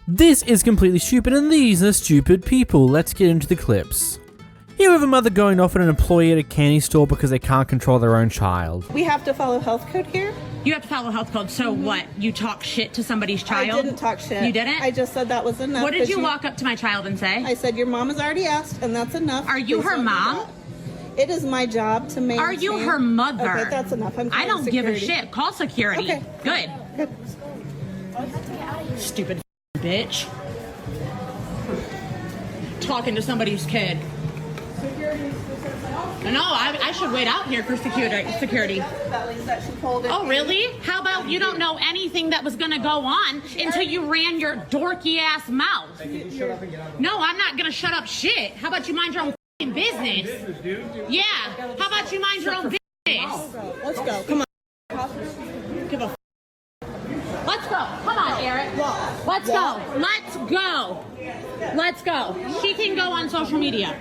This is completely stupid and these are stupid people. Let's get into the clips. Here we have a mother going off at an employee at a candy store because they can't control their own child. We have to follow health code here. You have to follow health code. So what? You talk shit to somebody's child? I didn't talk shit. You didn't? I just said that was enough. What did you walk up to my child and say? I said, your mom has already asked, and that's enough. Are you her mom? It is my job to maintain. Are you her mother? Okay, that's enough. I don't give a shit. Call security. Okay. Good. Stupid bitch. Talking to somebody's kid. No, I should wait out here for security. Oh, really? How about you don't know anything that was going to go on until you ran your dorky ass mouth? No, I'm not going to shut up shit. How about you mind your own f***ing business? Yeah. How about you mind your own business? Let's go. Come on. Give a f***. Let's go. Come on, Eric. Let's go. Let's go. Let's go. She can go on social media.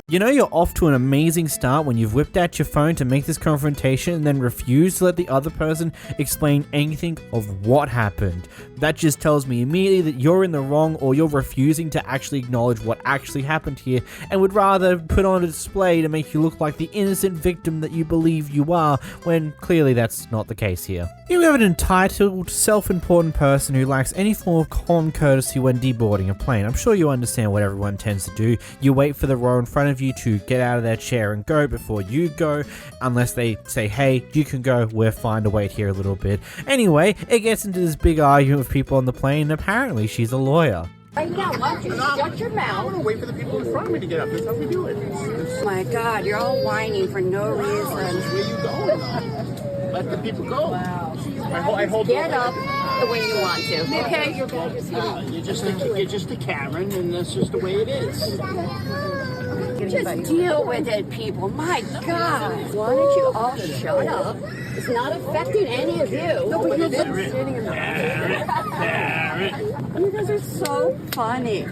You know you're off to an amazing start when you've whipped out your phone to make this confrontation and then refuse to let the other person explain anything of what happened. That just tells me immediately that you're in the wrong or you're refusing to actually acknowledge what actually happened here and would rather put on a display to make you look like the innocent victim that you believe you are when clearly that's not the case here. Here we have an entitled, self-important person who lacks any form of common courtesy when deboarding a plane. I'm sure you understand what everyone tends to do. You wait for the row in front of you to get out of their chair and go before you go, unless they say, hey, you can go, we're fine to wait here a little bit. Anyway, it gets into this big argument with people on the plane, and apparently she's a lawyer. Right now, why don't you shut your mouth? I want to wait for the people in front of me to get up. That's how we do it. Oh my God, you're all whining for no reason. Where you going? Let the people go. Wow. I hold Get up the way you want to. Okay? You're just a Karen, and that's just the way it is. Just deal with it, people. My God. Why don't you all shut up? It's not affecting any of you. No, but you're just sitting in the You guys are so funny.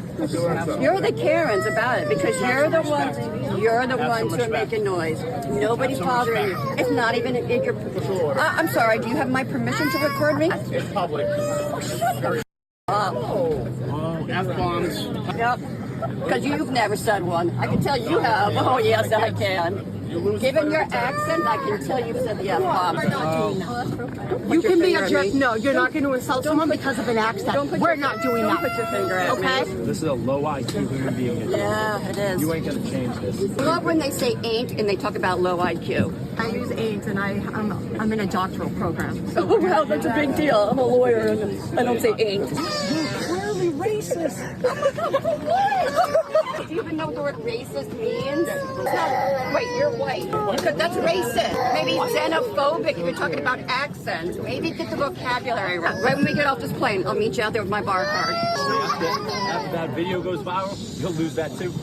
You're the Karens about it because you're the ones who are making noise. Nobody's bothering you. It's not even in your... I'm sorry, do you have my permission to record me? It's public. Oh, F-bombs. Yep. Because you've never said one. I can tell you have. Oh, yes, I can. Given your accent, I can tell you've said the F-bomb. You can be a jerk. No, you're not going to insult someone because of an accent. We're not doing that. Don't put your finger at me. Okay? This is a low IQ human being. Yeah, it is. You ain't gonna change this. I love when they say ain't and they talk about low IQ. I use ain't and I'm in a doctoral program. So Oh, wow, that's a big deal. I'm a lawyer and I don't say ain't. clearly racist. Do you even know what the word racist means? Wait, you're white. Because that's racist. Maybe xenophobic if you're talking about accents. Maybe get the vocabulary right. Right when we get off this plane, I'll meet you out there with my bar card. After that video goes viral, you'll lose that too.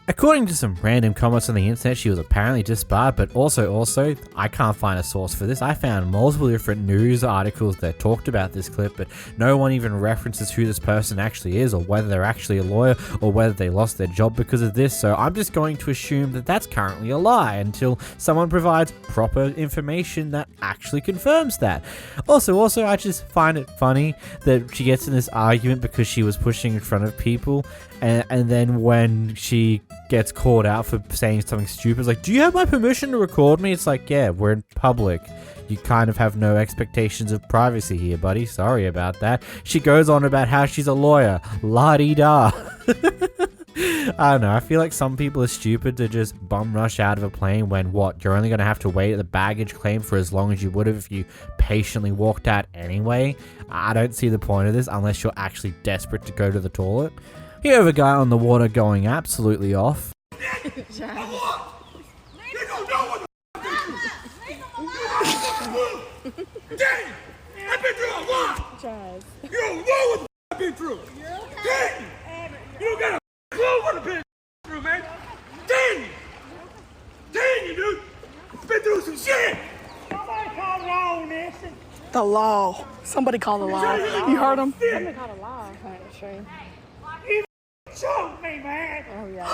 According to some random comments on the internet, she was apparently disbarred, but also, I can't find a source for this. I found multiple different news articles that talked about this clip, but no one even references who this person actually is, or whether they're actually a lawyer, or whether they lost their job because of this, so I'm just going to assume that that's currently a lie until someone provides proper information that actually confirms that. Also, I just find it funny that she gets in this argument because she was pushing in front of people, and then when she gets called out for saying something stupid, it's like, do you have my permission to record me? It's like, yeah, we're in public. You kind of have no expectations of privacy here, buddy. Sorry about that. She goes on about how she's a lawyer. La-dee-da. I don't know, I feel like some people are stupid to just bum rush out of a plane when you're only going to have to wait at the baggage claim for as long as you would have if you patiently walked out anyway. I don't see the point of this unless you're actually desperate to go to the toilet. Here we have a guy on the water going absolutely off. Dang! I've been through a lot! You don't know what I've been through! Dang! You don't got a clue what I've been through, man! Dang! Dang, you dude! I've been through some shit! Somebody call the law on this. the law. Somebody call the law. You heard him? Somebody call the law. You choked me, man! Oh, yeah.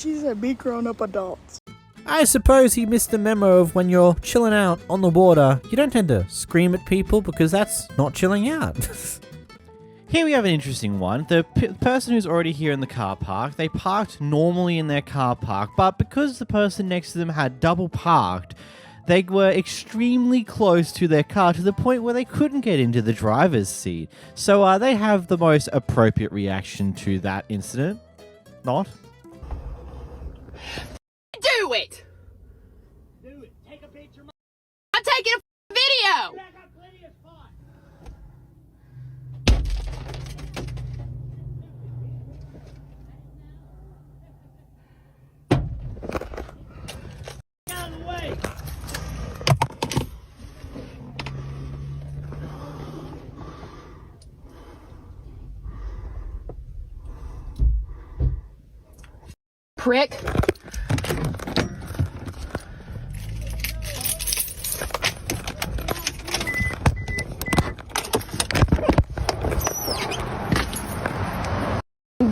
She said be grown-up adults. I suppose he missed the memo of when you're chilling out on the water, you don't tend to scream at people because that's not chilling out. Here we have an interesting one. The person who's already here in the car park, they parked normally in their car park, but because the person next to them had double parked, they were extremely close to their car to the point where they couldn't get into the driver's seat. So they have the most appropriate reaction to that incident. Not? Do it! Do it. Take a picture. I'm taking a video! I got plenty of spot. Out of the way. Prick.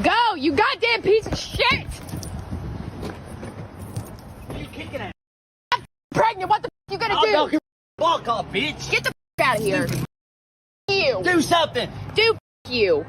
Go, you goddamn piece of shit! You kicking at? Pregnant, what the f you gonna I'll do? knock your fuck off, bitch. Get the f out of here. You. Do something. Do f you.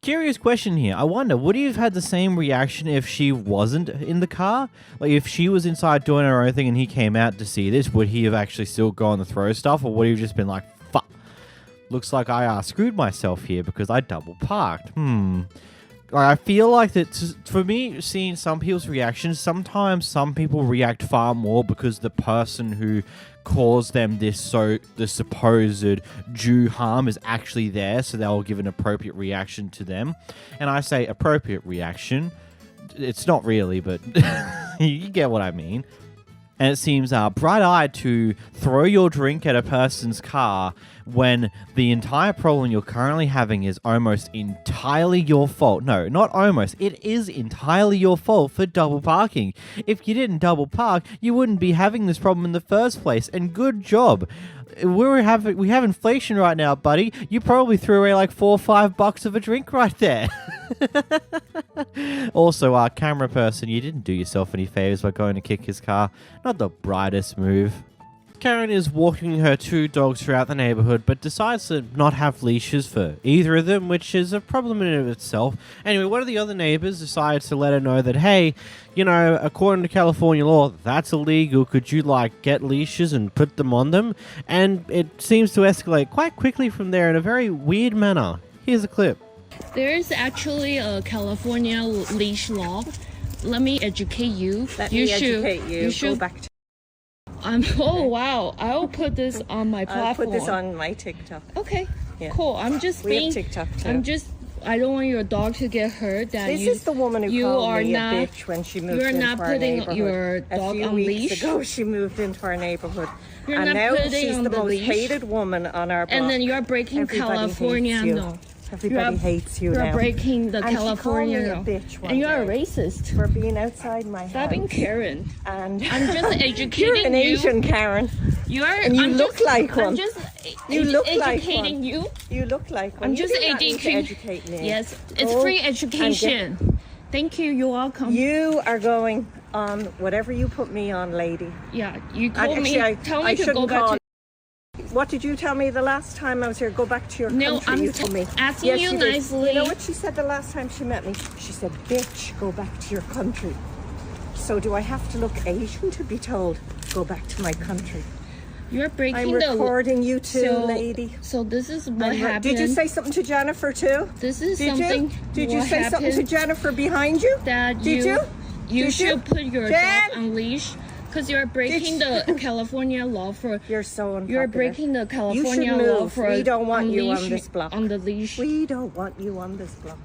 Curious question here. I wonder, would he have had the same reaction if she wasn't in the car? Like, if she was inside doing her own thing and he came out to see this, would he have actually still gone to throw stuff? Or would he have just been like, fuck, looks like I screwed myself here because I double parked. I feel like that, for me, seeing some people's reactions, sometimes some people react far more because the person who caused them the supposed due harm is actually there, so they'll give an appropriate reaction to them. And I say appropriate reaction. It's not really, but you get what I mean. And it seems bright-eyed to throw your drink at a person's car when the entire problem you're currently having is almost entirely your fault. No, not almost. It is entirely your fault for double parking. If you didn't double park, you wouldn't be having this problem in the first place. And good job. We have inflation right now, buddy. You probably threw away like $4 or $5 of a drink right there. Also, camera person, you didn't do yourself any favors by going to kick his car. Not the brightest move. Karen is walking her 2 dogs throughout the neighborhood, but decides to not have leashes for either of them, which is a problem in and of itself. Anyway, one of the other neighbors decides to let her know that, hey, you know, according to California law, that's illegal. Could you, like, get leashes and put them on them? And it seems to escalate quite quickly from there in a very weird manner. Here's a clip. There's actually a California leash law. Let me educate you. Educate you. Go back to oh wow! I'll put this on my platform. I'll put this on my TikTok. Okay, yeah. Cool. I'm just we being. Have TikTok too. I don't want your dog to get hurt. This is the woman who called me a bitch when she moved into our neighborhood. You're not putting your dog on leash. A few weeks ago, she moved into our neighborhood. You're and not now putting she's on the the most leash. hated woman on our block. And then you're breaking California law. Everybody hates you now. You're breaking the and California law. And you're a racist. For being outside my house. Stop being Karen. And I'm just educating you're an Asian Karen. And you look like one. I'm just educating you. You look like one. I'm just educate me. Yes, it's free education. Thank you. You're welcome. You are going on whatever you put me on, lady. Yeah, you told me. Tell me to go back to. What did you tell me the last time I was here? Go back to your country, you told me. Asking you nicely. You know what she said the last time she met me? She said, bitch, go back to your country. So do I have to look Asian to be told, go back to my country? You're breaking I'm recording you too, lady. So this is what happened. Did you say something to Jennifer too? This is something. Did you say something to Jennifer behind you? That did you? You should put your dog on leash. Because you're breaking the California law for. You're so unpopular. You're breaking the California law for. We don't want you on this block. On the leash. We don't want you on this block.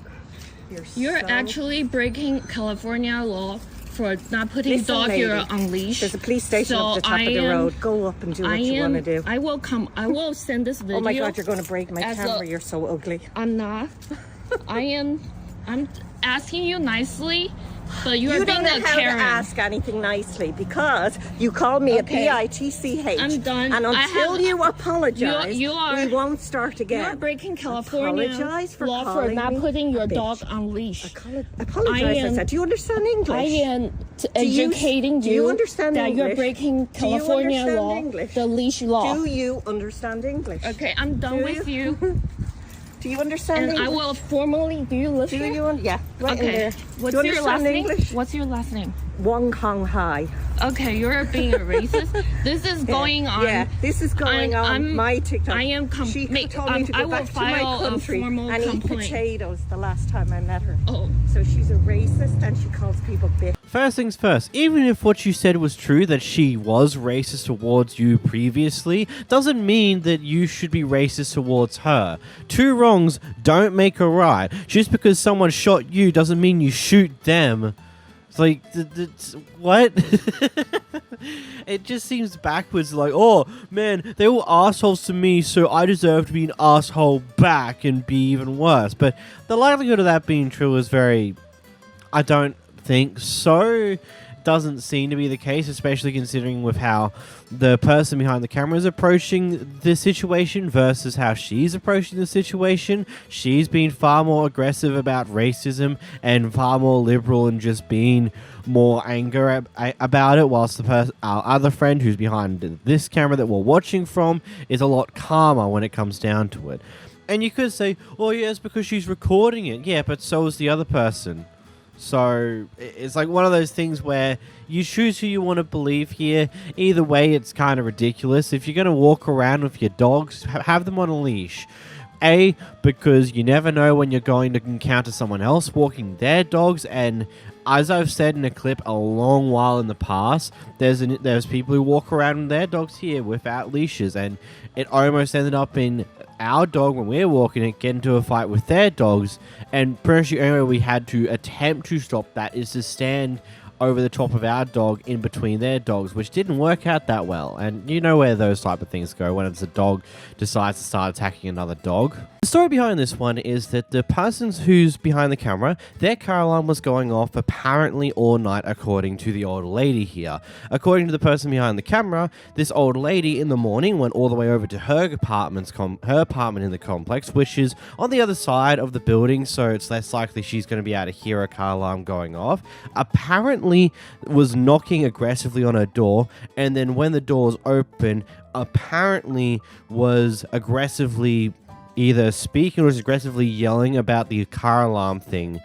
You're actually breaking California law for not putting dog here on leash. There's a police station up the top of the road. Go up and do what you want to do. I will come. I will send this video. Oh my God! You're going to break my camera. You're so ugly. I'm not. I'm asking you nicely. But you are You being don't know a how Karen. to ask anything nicely because you called me Okay. a PITCH. I'm done. And I until have- you apologize, You are- we won't start You again. are breaking California Apologize for law for calling not me putting your a bitch. dog on leash. Apologize, I said. Do you understand English? I am you- educating do you understand that you're English? breaking Do you California understand law, English? the leash law. Do you understand English? Okay, I'm done Do with you? you. Do you understand And English? I will formally. Do you live Do here? you? Yeah, right in Okay. there. What's Do you your understand last name? English? What's your last name? Wong Kong Hai. Okay, you're being a racist. This is going on. Yeah, this is going on I'm- my TikTok. I am She make- told me to go I will back to file my country a formal and eat complaint. potatoes the last time I met her. Oh. So she's a racist and she calls people bitch. First things first, even if what you said was true, that she was racist towards you previously, doesn't mean that you should be racist towards her. Two wrongs don't make a right. Just because someone shot you doesn't mean you shoot them. It's like, what? It just seems backwards, like, oh, man, they were assholes to me, so I deserve to be an asshole back and be even worse. But the likelihood of that being true is very... I don't think so. Doesn't seem to be the case, especially considering with how the person behind the camera is approaching the situation versus how she's approaching the situation. She's been far more aggressive about racism and far more liberal and just being more anger about it, whilst our other friend who's behind this camera that we're watching from is a lot calmer when it comes down to it. And you could say, oh yeah, it's because she's recording it. Yeah, but so is the other person. So it's like one of those things where you choose who you want to believe here. Either way, it's kind of ridiculous. If you're going to walk around with your dogs, have them on a leash. A, because you never know when you're going to encounter someone else walking their dogs, and as I've said in a clip a long while in the past, there's people who walk around with their dogs here without leashes, and it almost ended up in our dog, when we're walking it, get into a fight with their dogs, and pretty much the only way we had to attempt to stop that is to stand over the top of our dog in between their dogs, which didn't work out that well. And you know where those type of things go when it's a dog decides to start attacking another dog. The story behind this one is that the person who's behind the camera, their car alarm was going off apparently all night, according to the older lady here. According to the person behind the camera, this old lady in the morning went all the way over to her apartment in the complex, which is on the other side of the building, so it's less likely she's going to be able to hear a car alarm going off. Apparently was knocking aggressively on her door, and then when the doors open, apparently was aggressively either speaking or was aggressively yelling about the car alarm thing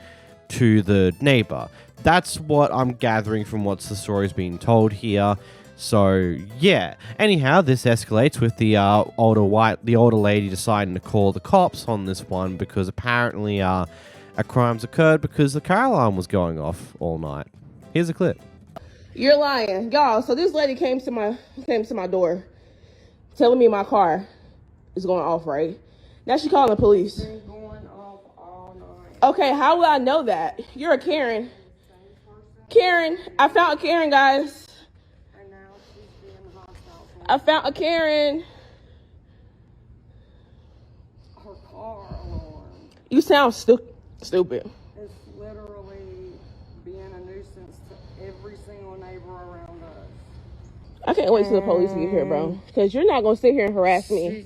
to the neighbor. That's what I'm gathering from what the story's being told here. So yeah. Anyhow, this escalates with the older lady deciding to call the cops on this one because apparently a crime's occurred because the car alarm was going off all night. Here's a clip. You're lying, y'all. So this lady came to my door, telling me my car is going off, right? Now she calling the police. Been going off all night. Okay, how will I know that? You're a Karen. Karen, I found a Karen, guys. And now she's being hostile. I found a Karen. Her car alarm You sound stupid. is literally being a nuisance to every single neighbor around us. I can't wait till the police get here, bro. Because you're not going to sit here and harass me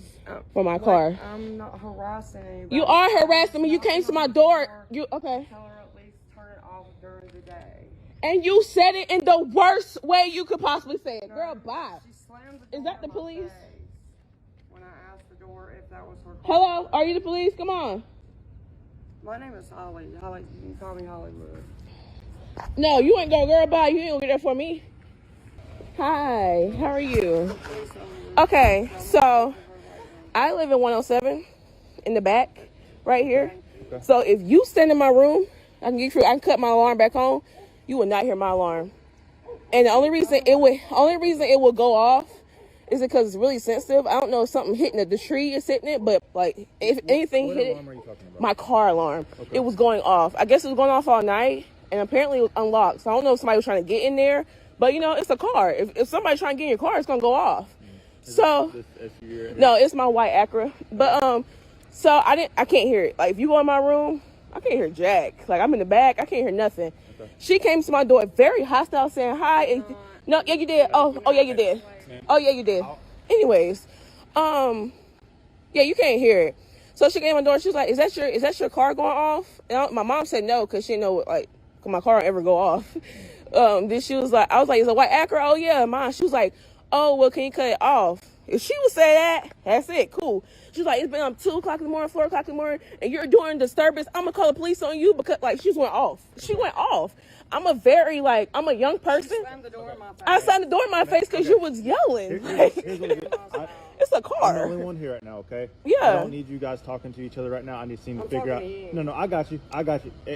for my car. I'm not harassing anybody. You are harassing me. You came to my door. Okay. Tell her at least turn it off during the day. And you said it in the worst way you could possibly say it. Girl, bye. She slammed the door Is that the in my police? face when I asked the door if that was her car. Hello? Are you the police? Come on. My name is Holly. Holly, you can call me Hollywood. No, you ain't go, girl, bye. You ain't gonna get there for me. Hi, how are you? Okay, so I live in 107 in the back, right here. So if you stand in my room, I can cut my alarm back on. You will not hear my alarm. And the only reason it would go off is because it's really sensitive. I don't know if something hitting it. The tree is hitting it, but like if anything hit it, my car alarm, it was going off. I guess it was going off all night, and apparently it was unlocked. So I don't know if somebody was trying to get in there, but you know, it's a car. If somebody's trying to get in your car, it's gonna go off. So no, it's my white Acura. But so I can't hear it. Like if you go in my room, I can't hear jack. Like, I'm in the back. I can't hear nothing. Okay. She came to my door very hostile saying hi. And, no, yeah, you did. Oh, yeah, you did. Oh, yeah, you did. Anyways, yeah, you can't hear it. So she came to my door. She was like, is that your car going off? And my mom said no, because she didn't know, like, could my car ever go off. Then she was like, I was like, is it a white Acura? Oh, yeah, mine. She was like, oh, well, can you cut it off? If she would say that, that's it, cool. She's like, it's been 2 o'clock in the morning, 4 o'clock in the morning, and you're doing disturbance. I'm gonna call the police on you because, like, she went off. She went off. I'm a young person. I slammed the door in my face because you was yelling. It's a car. I'm the only one here right now, okay? Yeah. I don't need you guys talking to each other right now. I need to figure out. No, I got you.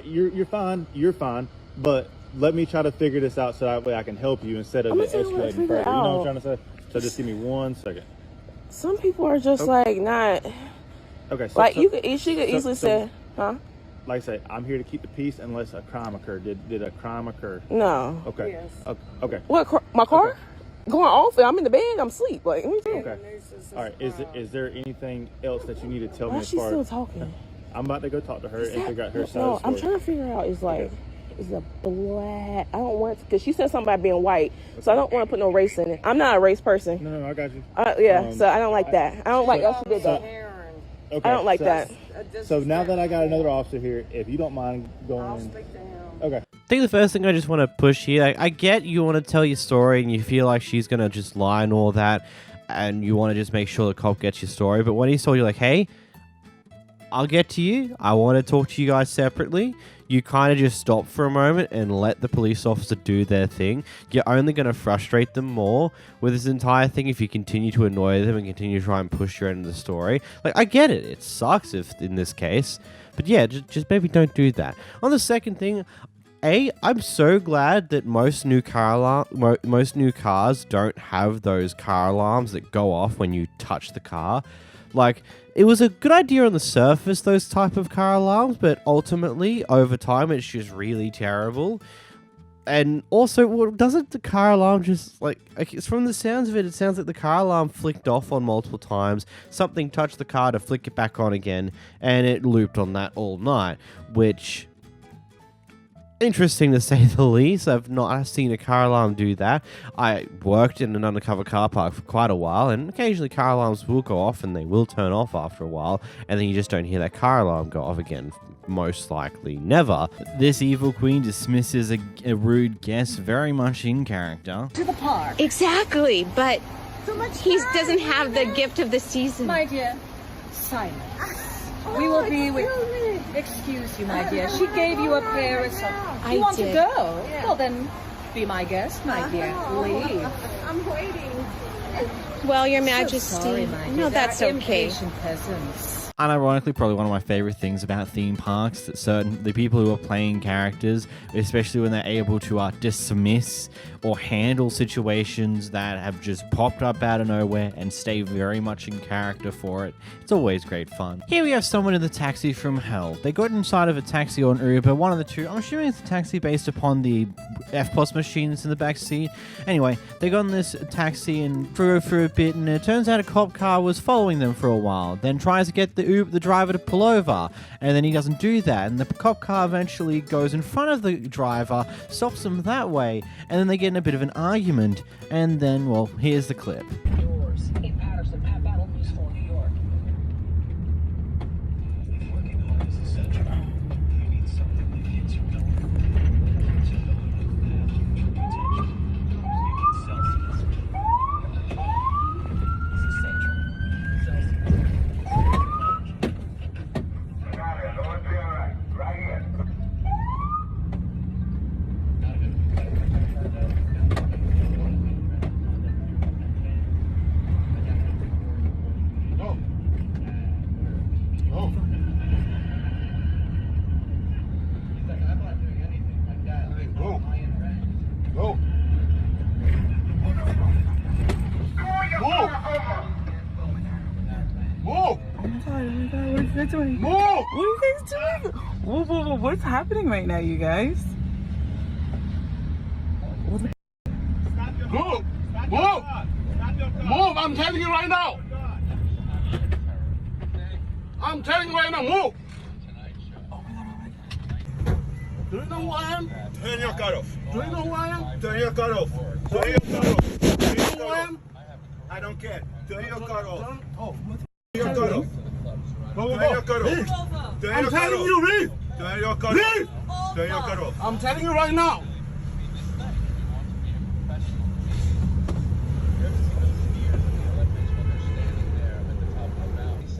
You're fine. You're fine. But let me try to figure this out so that way I can help you instead of it escalating further. You know what I'm trying to say? So just give me 1 second. Some people are just like not. Okay. So, like she could easily say, huh? Like I say, I'm here to keep the peace unless a crime occurred. Did a crime occur? No. Okay. Yes. Okay. What? My car? Okay. Going off? I'm in the bed. I'm asleep. Like, okay. All right. Is there anything else that you need to tell me? She's still talking. I'm about to go talk to her and figure out her side. No, I'm trying to figure out. It's like. Is a black. I don't want to, because she said something about being white, so I don't want to put no race in it. I'm not a race person. No, I got you. Yeah, so I don't like that. I don't like how she did that. Okay, I don't like that. So now that I got another officer here, if you don't mind going. I'll speak to him. Okay. I think the first thing I just want to push here, like, I get you want to tell your story and you feel like she's going to just lie and all that, and you want to just make sure the cop gets your story, but when he's told you, like, hey, I'll get to you, I want to talk to you guys separately, you kind of just stop for a moment and let the police officer do their thing. You're only going to frustrate them more with this entire thing if you continue to annoy them and continue to try and push your end of the story. Like, I get it. It sucks if in this case. But yeah, just maybe don't do that. On the second thing, I'm so glad that most new cars don't have those car alarms that go off when you touch the car. Like, it was a good idea on the surface, those type of car alarms, but ultimately, over time, it's just really terrible. And also, doesn't the car alarm just, like, from the sounds of it, it sounds like the car alarm flicked off on multiple times, something touched the car to flick it back on again, and it looped on that all night, which... interesting to say the least. I've not seen a car alarm do that. I worked in an undercover car park for quite a while, and occasionally car alarms will go off and they will turn off after a while, and then you just don't hear that car alarm go off again. Most likely never. This evil queen dismisses a rude guest very much in character. To the park. Exactly, but he doesn't have the gift of the season. My dear, silence. We will be with... Excuse you, my dear. She gave you a parasol. You want to go? Yeah. Well, then, be my guest, my dear. Leave. I'm waiting. Well, Your Majesty. So sorry, my dear. No, that's okay. Impatient peasants. Unironically, probably one of my favorite things about theme parks, that the people who are playing characters, especially when they're able to dismiss or handle situations that have just popped up out of nowhere and stay very much in character for it. It's always great fun. Here we have someone in the taxi from hell. They got inside of a taxi or an Uber, one of the two. I'm assuming it's a taxi based upon the F-Plus machines in the back seat. Anyway, they got in this taxi and drove for a bit, and it turns out a cop car was following them for a while, then tries to get the driver to pull over, and then he doesn't do that, and the cop car eventually goes in front of the driver, stops him that way, and then they get in a bit of an argument, and then, well, here's the clip. In Patterson, Pat Battle News 4, New York. Working hard is essential. You need something that hits your goal. Doing? Move! What are you guys doing? Whoa, what's happening right now, you guys? Move! Move! Move! I'm telling you right now! I'm telling you right now, move! Do you know who I am? Turn your car off. Do you know who I am? Turn your car off. Turn your car off. Turn your car off. I don't care. Turn your car off. Turn your car off. Turn your car off. I'm telling you, leave. Turn your car Leave. off. Turn your car off. I'm telling you right now.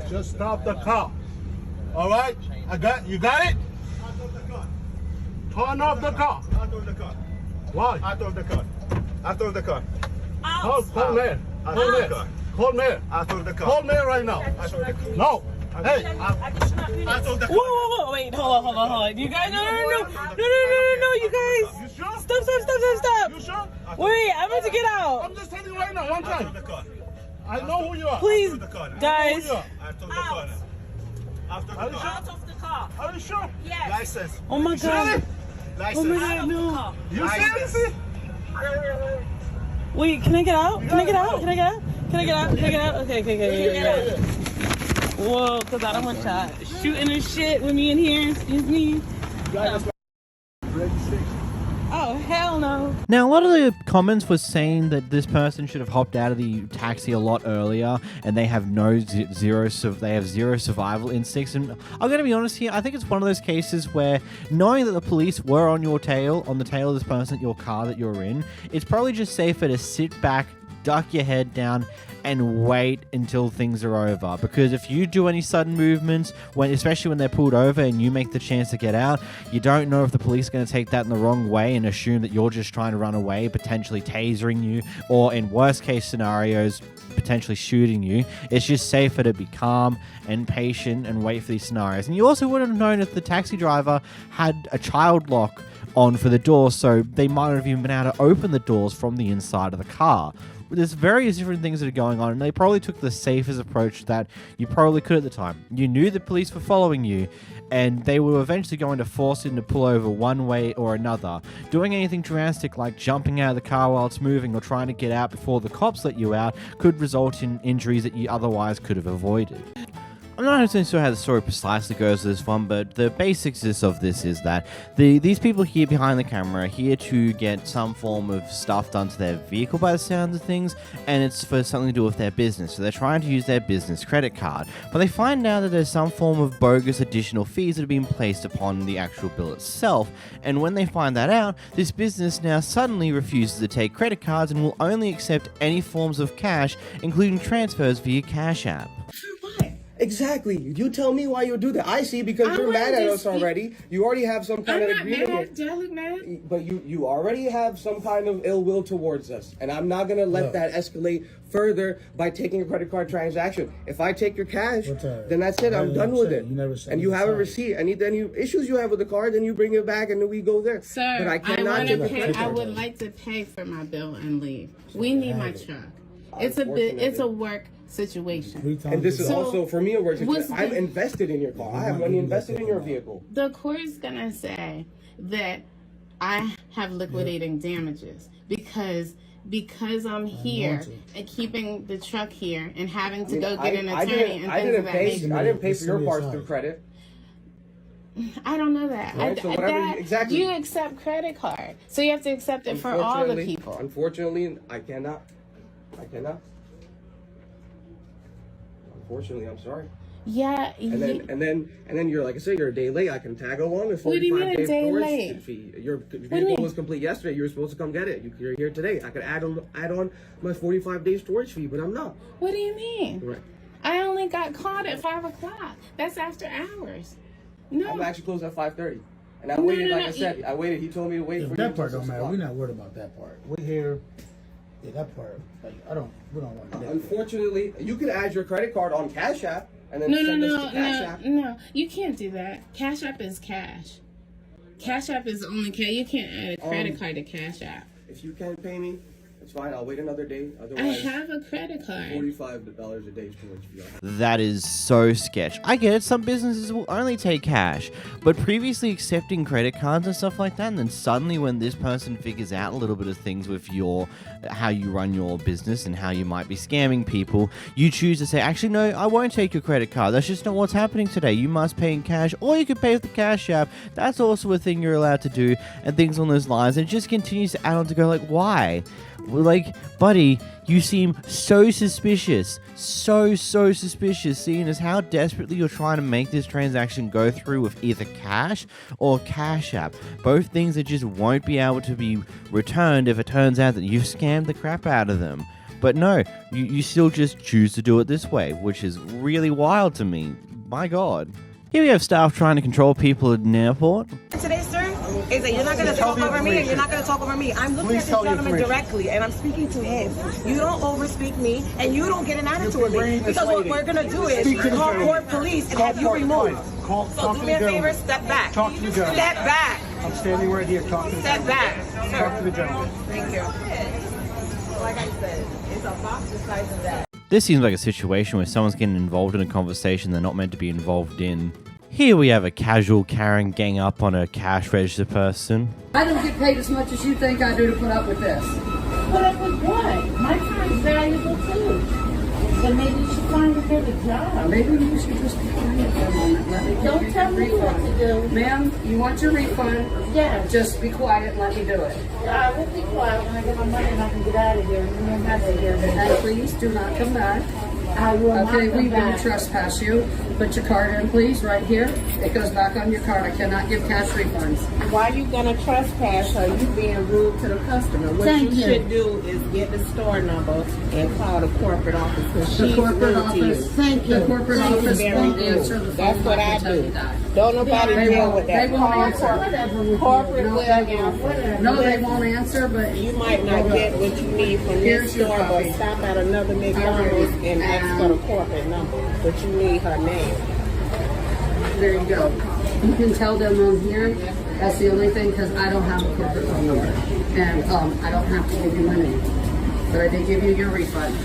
Just stop the car. All right? You got it? Turn off the car. Out of the car. Why? Out of the car. Out of the car. Call mayor. Call mayor. Call mayor. Out of the car. Call mayor right now. No. Hey. Out of the car. Whoa, wait, hold on. You guys, no, you guys. You sure? Stop. You sure? Wait, I'm about to get out. I'm just telling you right now, one Out time. of the car. I know who you are. Please, Out of the car. guys. Out of the car. Out of the Are you car. sure? Are you sure? License. Oh my God. License. Oh my God, no. You seriously? Wait, can I get out? Can I get out? Okay. Whoa, because I don't want y'all shooting and shit with me in here. Excuse me. Oh, hell no. Now, a lot of the comments was saying that this person should have hopped out of the taxi a lot earlier, and they have zero survival instincts. And I'm going to be honest here, I think it's one of those cases where knowing that the police were on your tail, on the tail of this person at your car that you're in, it's probably just safer to sit back, duck your head down, and wait until things are over. Because if you do any sudden movements, especially when they're pulled over and you make the chance to get out, you don't know if the police are going to take that in the wrong way and assume that you're just trying to run away, potentially tasering you, or in worst case scenarios, potentially shooting you. It's just safer to be calm and patient and wait for these scenarios. And you also wouldn't have known if the taxi driver had a child lock on for the door, so they might not have even been able to open the doors from the inside of the car. There's various different things that are going on, and they probably took the safest approach that you probably could at the time. You knew the police were following you, and they were eventually going to force you to pull over one way or another. Doing anything drastic like jumping out of the car while it's moving or trying to get out before the cops let you out could result in injuries that you otherwise could have avoided. I'm not entirely sure how the story precisely goes to this one, but the basics of this is that these people here behind the camera are here to get some form of stuff done to their vehicle by the sounds of things, and it's for something to do with their business. So they're trying to use their business credit card, but they find out that there's some form of bogus additional fees that have been placed upon the actual bill itself, and when they find that out, this business now suddenly refuses to take credit cards and will only accept any forms of cash, including transfers via Cash App. Exactly. You tell me why you do that. I see because you're mad at us already. You already have some kind of agreement. I'm not mad. Do I look mad? But you already have some kind of ill will towards us. And I'm not going to let that escalate further by taking a credit card transaction. If I take your cash, then that's it. I'm done with it. And you have a receipt. Any issues you have with the card, then you bring it back and then we go there. Sir, but I cannot take a credit card. I would like to pay for my bill and leave. We need my truck. It's a work situation. And this is also for me a work situation. I'm invested in your car. I have money invested in your vehicle. The court's gonna say that I have liquidating damages because I'm here and keeping the truck here and having to go get an attorney and things of that nature. I didn't pay for your parts through credit. I don't know that. Right, so exactly. You accept credit card, so you have to accept it for all the people. Unfortunately, I cannot. Unfortunately, I'm sorry. Yeah. And then you're like I said, you're a day late. I can tag along with 45 What do you mean a day late? Fee. Your vehicle was complete yesterday. You were supposed to come get it. You're here today. I could add on my 45-day storage fee, but I'm not. What do you mean? Right. I only got caught at 5 o'clock. That's after hours. No. I'm actually closed at 5:30. And I waited, like I said, I waited. He told me to wait for you. That part don't matter. We're not worried about that part. We're here. Yeah, that part. Like, we don't want that. Unfortunately, you can add your credit card on Cash App and then send us to Cash App. No, you can't do that. Cash App is cash. Cash App is only cash. You can't add a credit card to Cash App. If you can't pay me, It's fine. I'll wait another day. I Otherwise, have a credit card. $45 a day is too much for you. That is so sketch. I get it, some businesses will only take cash, but previously accepting credit cards and stuff like that, and then suddenly when this person figures out a little bit of things with how you run your business and how you might be scamming people, you choose to say, actually no, I won't take your credit card. That's just not what's happening today. You must pay in cash, or you could pay with the Cash App. That's also a thing you're allowed to do, and things on those lines. And it just continues to add on to go like, why? Like, buddy, you seem so suspicious. So suspicious, seeing as how desperately you're trying to make this transaction go through with either cash or Cash App. Both things that just won't be able to be returned if it turns out that you've scammed the crap out of them. But no, you still just choose to do it this way, which is really wild to me. My God. Here we have staff trying to control people at an airport. Today, sir, is that you're not going to talk over me and you're not going to talk over me. I'm looking at this gentleman directly and I'm speaking to him. You don't overspeak me and you don't get an attitude with me. Because what we're going to do is call court police and have you removed. So do me a favor, step back. Talk to the gentleman. Step back. I'm standing right here. Talk to the Step back. Sir. Talk to the gentleman. Thank you. Like I said, it's a box the size of that. This seems like a situation where someone's getting involved in a conversation they're not meant to be involved in. Here we have a casual Karen gang up on a cash register person. I don't get paid as much as you think I do to put up with this. Put up with what? My time's valuable too. So maybe you should find a better job. Maybe you should just be quiet for a moment. Let me Don't tell me what to do. Ma'am, you want your refund? Yes. Just be quiet and let me do it. I will be quiet when I get my money and I can get out of here. You don't have to hear me. And please do not come back. I will not Okay, come we back. will trespass you. Put your card in, please, right here. It goes back on your card. I cannot give cash refunds. Why are you going to trespass her? You being rude to the customer. What Thank you you. should do is get the store number and call the corporate office because The she's corporate rude to office. you. Thank you. The corporate She's office very won't rude. answer the phone. That's what I do. Don't nobody They deal won't- with that. they won't Call answer. corporate No, will they answer. won't. No, they won't answer, but You might not get what you need from Here's this your store, copy. but stop at another McDonald's and ask for the corporate number. But you need her name. there you go. You can tell them on here. That's the only thing, because I don't have a corporate phone number. And I don't have to give you my name. But I did give you your refund.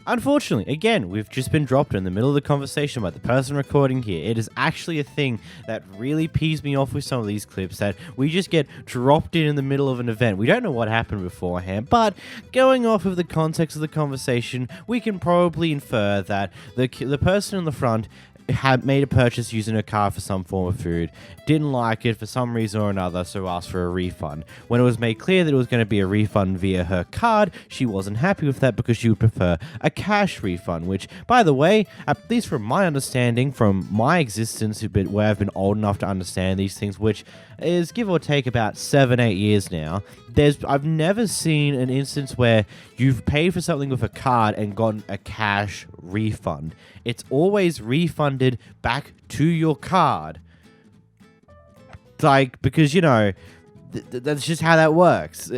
Unfortunately, again, we've just been dropped in the middle of the conversation by the person recording here. It is actually a thing that really pees me off with some of these clips, that we just get dropped in the middle of an event. We don't know what happened beforehand, but going off of the context of the conversation, we can probably infer that the person in the front had made a purchase using her card for some form of food, didn't like it for some reason or another, so asked for a refund. When it was made clear that it was going to be a refund via her card, she wasn't happy with that because she would prefer a cash refund, which, by the way, at least from my understanding, from my existence, where I've been old enough to understand these things, which is give or take about 7-8 years now, I've never seen an instance where you've paid for something with a card and gotten a cash refund. It's always refunded back to your card. Like, because, you know, that's just how that works.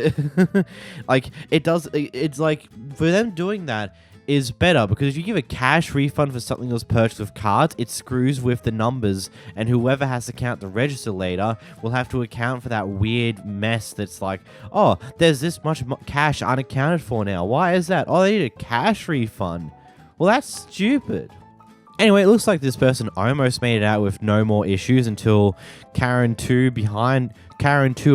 Like, it's like, for them doing that is better, because if you give a cash refund for something that was purchased with cards, it screws with the numbers, and whoever has to count the register later will have to account for that weird mess that's like, oh, there's this much cash unaccounted for now. Why is that? Oh, they need a cash refund. Well, that's stupid. Anyway, it looks like this person almost made it out with no more issues until Karen 2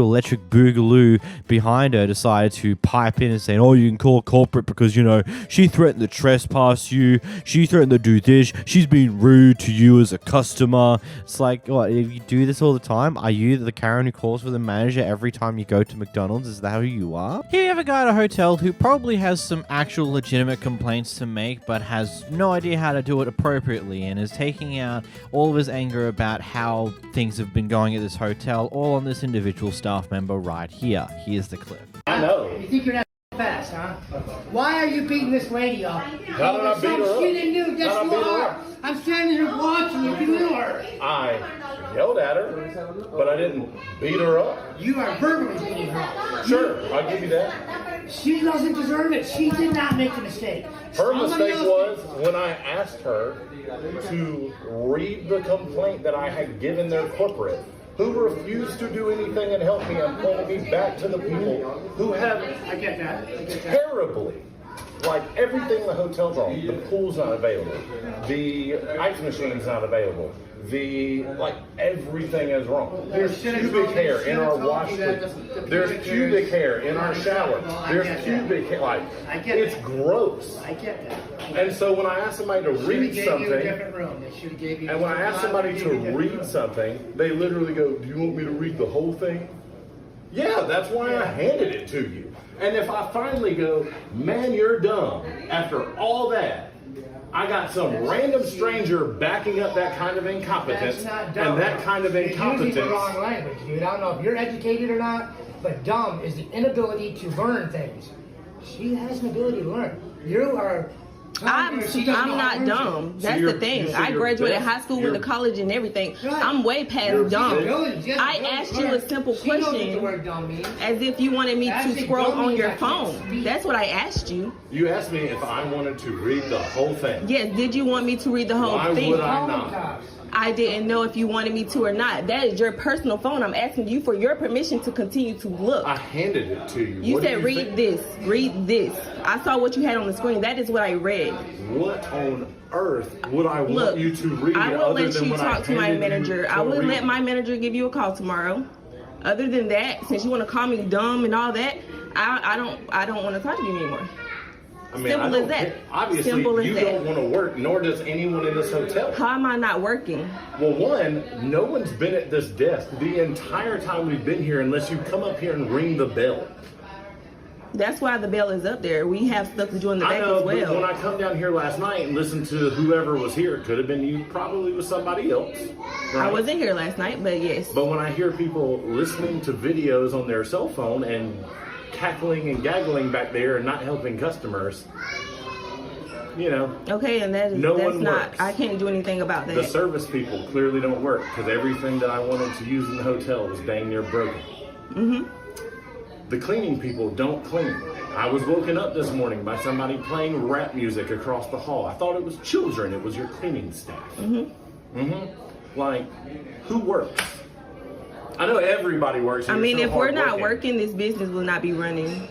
Electric Boogaloo behind her decided to pipe in and saying, oh, you can call corporate because, you know, she threatened to trespass you, she threatened to do this, she's being rude to you as a customer. It's like, what, if you do this all the time? Are you the Karen who calls for the manager every time you go to McDonald's? Is that who you are? Here you have a guy at a hotel who probably has some actual legitimate complaints to make, but has no idea how to do it appropriately, and is taking out all of his anger about how things have been going at this hotel, all on this individual staff member right here. Here's the clip. I know. You think you're not fast, huh? Why are you beating this lady up? How did I beat her up? She didn't do. Yes, How did I you beat her are. up? I'm standing here watching you do her. I yelled at her, but I didn't beat her up. You are verbally beating her up. Sure, I'll give you that. She doesn't deserve it. She did not make a mistake. Her mistake was when I asked her to read the complaint that I had given their corporate, who refused to do anything and help me and pointed me back to the people who have I get that. Terribly. Like everything in the hotel's wrong. The pool's not available. The ice machine's not available. Everything is wrong. There's pubic hair in our wash. There's pubic hair in our shower. There's pubic hair. It's gross. I get that. And so when I ask somebody to read something, and when I ask somebody to read something, they literally go, "Do you want me to read the whole thing?" Yeah, that's why I handed it to you. And if I finally go, "Man, you're dumb," after all that, I got some random stranger backing up that kind of incompetence and that kind of incompetence. You're using the wrong language, dude. I don't know if you're educated or not, but dumb is the inability to learn things. She has an ability to learn. You are. I'm not dumb. That's the thing. I graduated high school, went to college and everything. I'm way past dumb. I asked you a simple question as if you wanted me to scroll on your phone. That's what I asked you. You asked me if I wanted to read the whole thing. Yes, did you want me to read the whole thing? Why would I not? I didn't know if you wanted me to or not. That is your personal phone. I'm asking you for your permission to continue to look. I handed it to you. You said read this, read this. I saw what you had on the screen. That is what I read. What on earth would I want you to read? I will let you talk to my manager. I will let my manager give you a call tomorrow. Other than that, since you want to call me dumb and all that, I don't want to talk to you anymore. I mean, Simple as that. Obviously, you don't want to work, nor does anyone in this hotel. How am I not working? Well, one, no one's been at this desk the entire time we've been here unless you come up here and ring the bell. That's why the bell is up there. We have stuff to do in the back as well. But when I come down here last night and listened to whoever was here, it could have been you, probably was somebody else. Right? I wasn't here last night, but yes. But when I hear people listening to videos on their cell phone and cackling and gaggling back there and not helping customers, Okay, and that's not. I can't do anything about that. The service people clearly don't work because everything that I wanted to use in the hotel was dang near broken. Mm-hmm. The cleaning people don't clean. I was woken up this morning by somebody playing rap music across the hall. I thought it was children. It was your cleaning staff. Who works? I know everybody works. I mean, if we're not working, this business will not be running.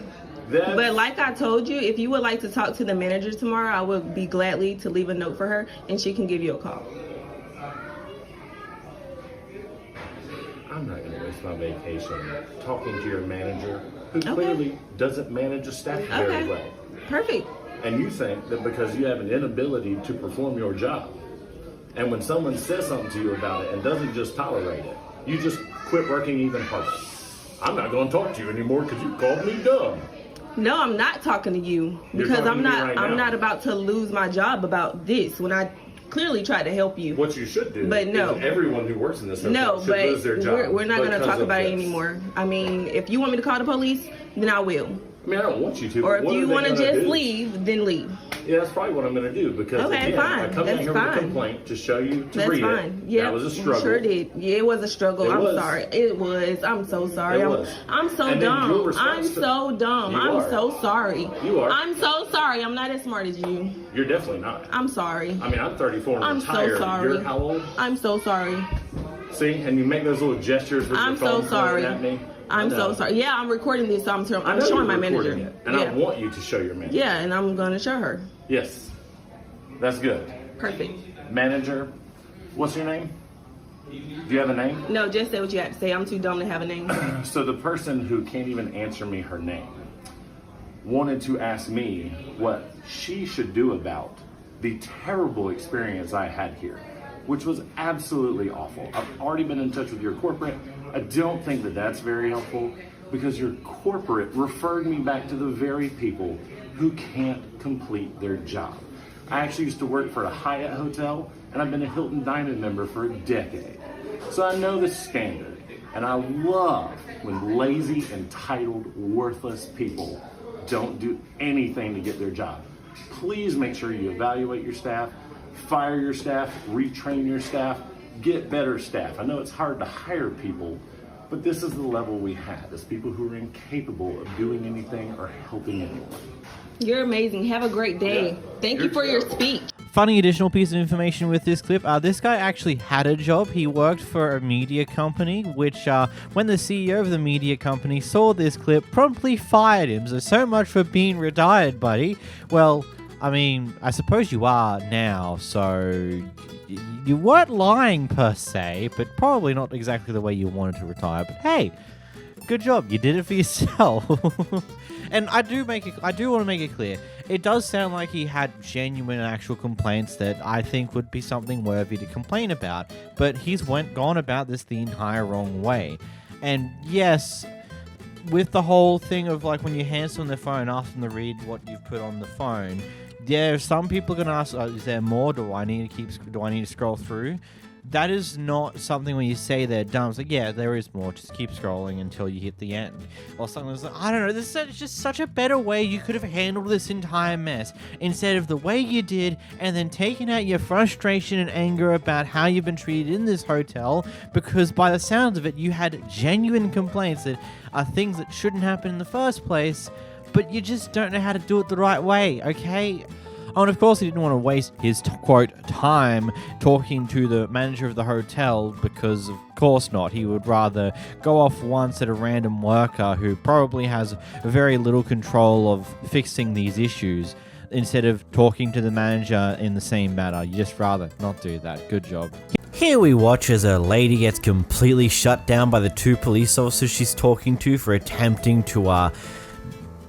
But like I told you, if you would like to talk to the manager tomorrow, I would be gladly to leave a note for her and she can give you a call. I'm not going to waste my vacation talking to your manager who clearly doesn't manage a staff very well. Perfect. And you think that because you have an inability to perform your job, and when someone says something to you about it and doesn't just tolerate it, you just quit working even harder. I'm not going to talk to you anymore because you called me dumb. No, I'm not talking to you because I'm not about to lose my job about this when I clearly tried to help you. What you should do but no. is everyone who works in this hotel should lose their job. We're not going to talk about it anymore. I mean, if you want me to call the police, then I will. I mean, I don't want you to. Or if you want to just leave, then leave. Yeah, that's probably what I'm going to do because again, I come in here with a complaint to show you to read it. Yeah, that was a struggle. Sure did. Yeah, it was a struggle. I'm sorry. It was. I'm so sorry. I'm so dumb. I'm so dumb. I'm so sorry. You are. I'm so sorry. I'm not as smart as you. You're definitely not. I'm sorry. I mean, I'm 34 and I'm retired. so sorry. You're how old? I'm so sorry. See, and you make those little gestures with your phone pointing at me. I'm so sorry. Yeah, I'm recording this, so I'm showing my manager. It, and I want you to show your manager. Yeah, and I'm going to show her. Yes. That's good. Perfect. Manager, what's your name? Do you have a name? No, just say what you have to say. I'm too dumb to have a name. So the person who can't even answer me her name wanted to ask me what she should do about the terrible experience I had here, which was absolutely awful. I've already been in touch with your corporate. I don't think that that's very helpful because your corporate referred me back to the very people who can't complete their job. I actually used to work for a Hyatt hotel and I've been a Hilton Diamond member for a decade. So I know the standard, and I love when lazy, entitled, worthless people don't do anything to get their job. Please make sure you evaluate your staff, fire your staff, retrain your staff, get better staff. I know it's hard to hire people, but this is the level we have, as people who are incapable of doing anything or helping anyone. You're amazing. Have a great day. Thank you for your speech. funny additional piece of information with this clip, this guy actually had a job. He worked for a media company, which when the CEO of the media company saw this clip, promptly fired him. So much for being retired, buddy. Well, I mean, I suppose you are now, so you weren't lying per se, but probably not exactly the way you wanted to retire. But hey, good job, you did it for yourself. And I do want to make it clear, it does sound like he had genuine actual complaints that I think would be something worthy to complain about, but he's gone about this the entire wrong way. And yes, with the whole thing of like when you hand someone their phone, ask them to read what you've put on the phone, yeah, some people are going to ask, is there more? Do I need to scroll through? That is not something when you say they're dumb. It's like, yeah, there is more. Just keep scrolling until you hit the end. Or something like, I don't know. This is just such a better way you could have handled this entire mess. Instead of the way you did, and then taking out your frustration and anger about how you've been treated in this hotel. Because by the sounds of it, you had genuine complaints that are things that shouldn't happen in the first place. But you just don't know how to do it the right way, okay? Oh, and of course he didn't want to waste his, quote, time talking to the manager of the hotel because, of course not. He would rather go off once at a random worker who probably has very little control of fixing these issues instead of talking to the manager in the same matter. You just rather not do that. Good job. Here we watch as a lady gets completely shut down by the two police officers she's talking to for attempting to,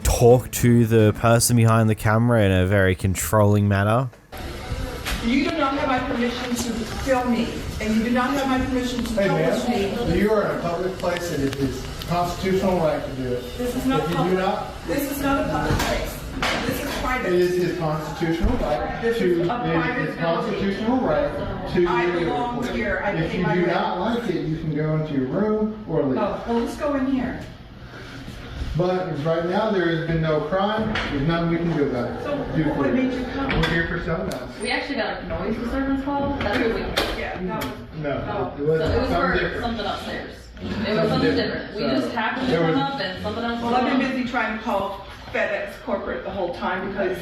talk to the person behind the camera in a very controlling manner. You do not have my permission to film me, and you do not have my permission to publish me. You are in a public place, and it is constitutional right to do it. This is not public. This is not a public place. This is private. It is his constitutional right to. I belong here. If you do not like it, you can go into your room or leave. Oh, well, let's go in here. But as right now, there has been no crime. There's nothing we can do about it. So what made you come? We're here for something else. We actually got a noise disturbance call. That's what we. Yeah, no. No. It was for something upstairs. It was something different. We just happened to come up and something else. Well, I've been busy trying to call FedEx corporate the whole time because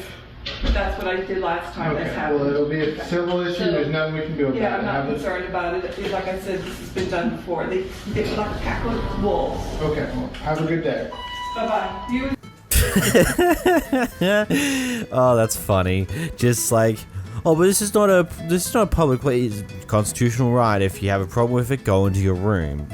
that's what I did last time this happened. Well, it'll be a civil issue. There's nothing we can do about it. Yeah, I'm not concerned about it. Like I said, this has been done before. They look like a pack of wolves. Okay, well, have a good day. Bye-bye. Oh, that's funny. Just like, oh, but this is not a public place. It's constitutional right. If you have a problem with it, go into your room.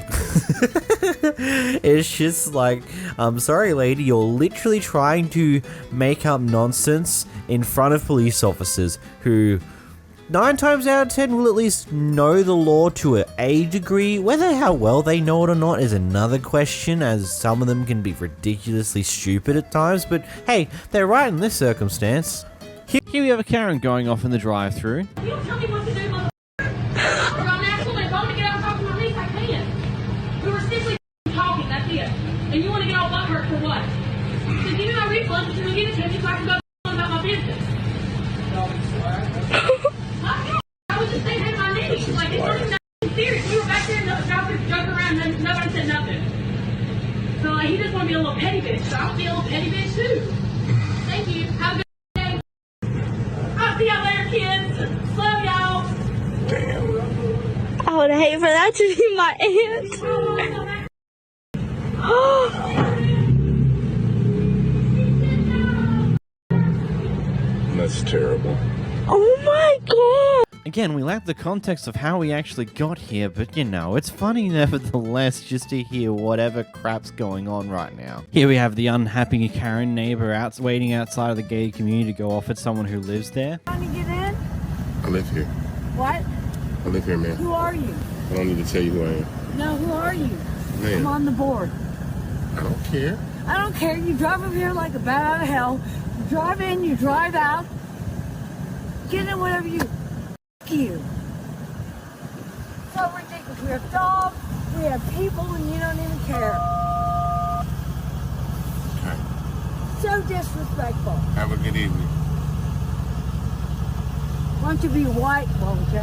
It's just like, I'm sorry, lady, you're literally trying to make up nonsense in front of police officers who 9 times out of 10 will at least know the law to a degree. Whether how well they know it or not is another question, as some of them can be ridiculously stupid at times, but hey, they're right in this circumstance. Here we have a Karen going off in the drive-thru. You don't tell me what to do, motherfucker. If I'm actually going to get out and talk to my niece, I can. We were simply talking, that's it. And you want to get all butthurt for what? So give me my refund, but you're going to give it to me so I can go about my business. I was just saying, hey, my niece, like, it's not even that serious. We were back there and joking around and nobody said nothing. So, like, he just want to be a little petty bitch. So I'll be a little petty bitch, too. Thank you. Have a good day. I'll see y'all later, kids. Love y'all. I would hate for that to be my aunt. That's terrible. Oh my god! Again, we lack the context of how we actually got here, but you know, it's funny nevertheless just to hear whatever crap's going on right now. Here we have the unhappy Karen neighbor waiting outside of the gated community to go off at someone who lives there. Trying to get in? I live here. What? I live here, man. Who are you? I don't need to tell you who I am. No, who are you? Man. I'm on the board. I don't care. I don't care. You drive over here like a bat out of hell. You drive in, you drive out. Get in whatever you. F you. So ridiculous. We have dogs, we have people, and you don't even care. Okay. So disrespectful. Have a good evening. Why don't you be white, won't you?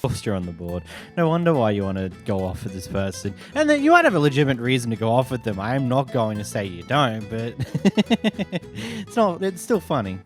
Of course you're on the board. No wonder why you want to go off with this person. And then you might have a legitimate reason to go off with them. I am not going to say you don't, but it's still funny.